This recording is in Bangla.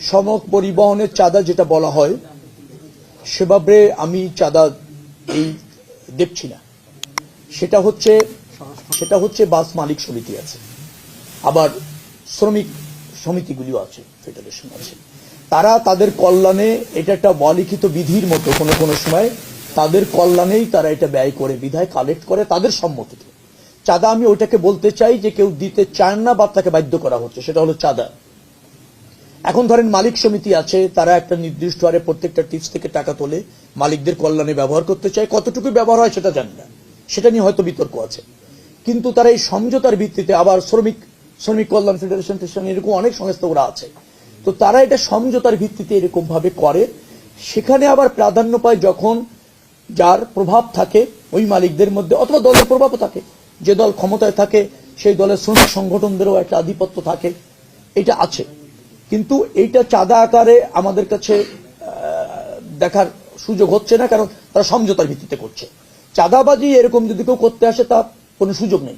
সড়ক পরিবহনের চাঁদা যেটা বলা হয় সেভাবে আমি চাঁদা এই দেখছি না। সেটা হচ্ছে বাস মালিক সমিতি আছে, আবার শ্রমিক সমিতিগুলিও আছে, ফেডারেশন আছে। তারা তাদের কল্যাণে, এটা একটা অলিখিত বিধির মতো কোনো কোনো সময় তাদের কল্যাণেই তারা এটা ব্যয় করে, বিধায় কালেক্ট করে তাদের সম্মতিতে। চাঁদা আমি ওইটাকে বলতে চাই যে কেউ দিতে চান না বা তাকে বাধ্য করা হচ্ছে, সেটা হলো চাঁদা। এখন ধরেন মালিক সমিতি আছে, তারা একটা নির্দিষ্ট হারে প্রত্যেকটা টিপস থেকে টাকা তোলে, মালিকদের কল্যাণে ব্যবহার করতে চায়। কতটুকু ব্যবহার হয় সেটা জানি না, সেটা নিয়ে হয়তো বিতর্ক আছে। কিন্তু তারা এই সমঝোতার ভিত্তিতে, আবার শ্রমিক কল্যাণ ফেডারেশন এরকম অনেক সংস্থা ওরা আছে, তো তারা এটা সমঝোতার ভিত্তিতে এরকম ভাবে করে। সেখানে আবার প্রাধান্য পায় যখন যার প্রভাব থাকে ওই মালিকদের মধ্যে, অথবা দলের প্রভাবও থাকে। যে দল ক্ষমতায় থাকে সেই দলের শ্রমিক সংগঠনদেরও একটা আধিপত্য থাকে, এটা আছে। কিন্তু এইটা চাঁদা আকারে আমাদের কাছে দেখার সুযোগ হচ্ছে না, কারণ তারা সমঝোতার ভিত্তিতে করছে। চাঁদাবাজি এরকম যদি কেউ করতে আসে তার কোনো সুযোগ নেই।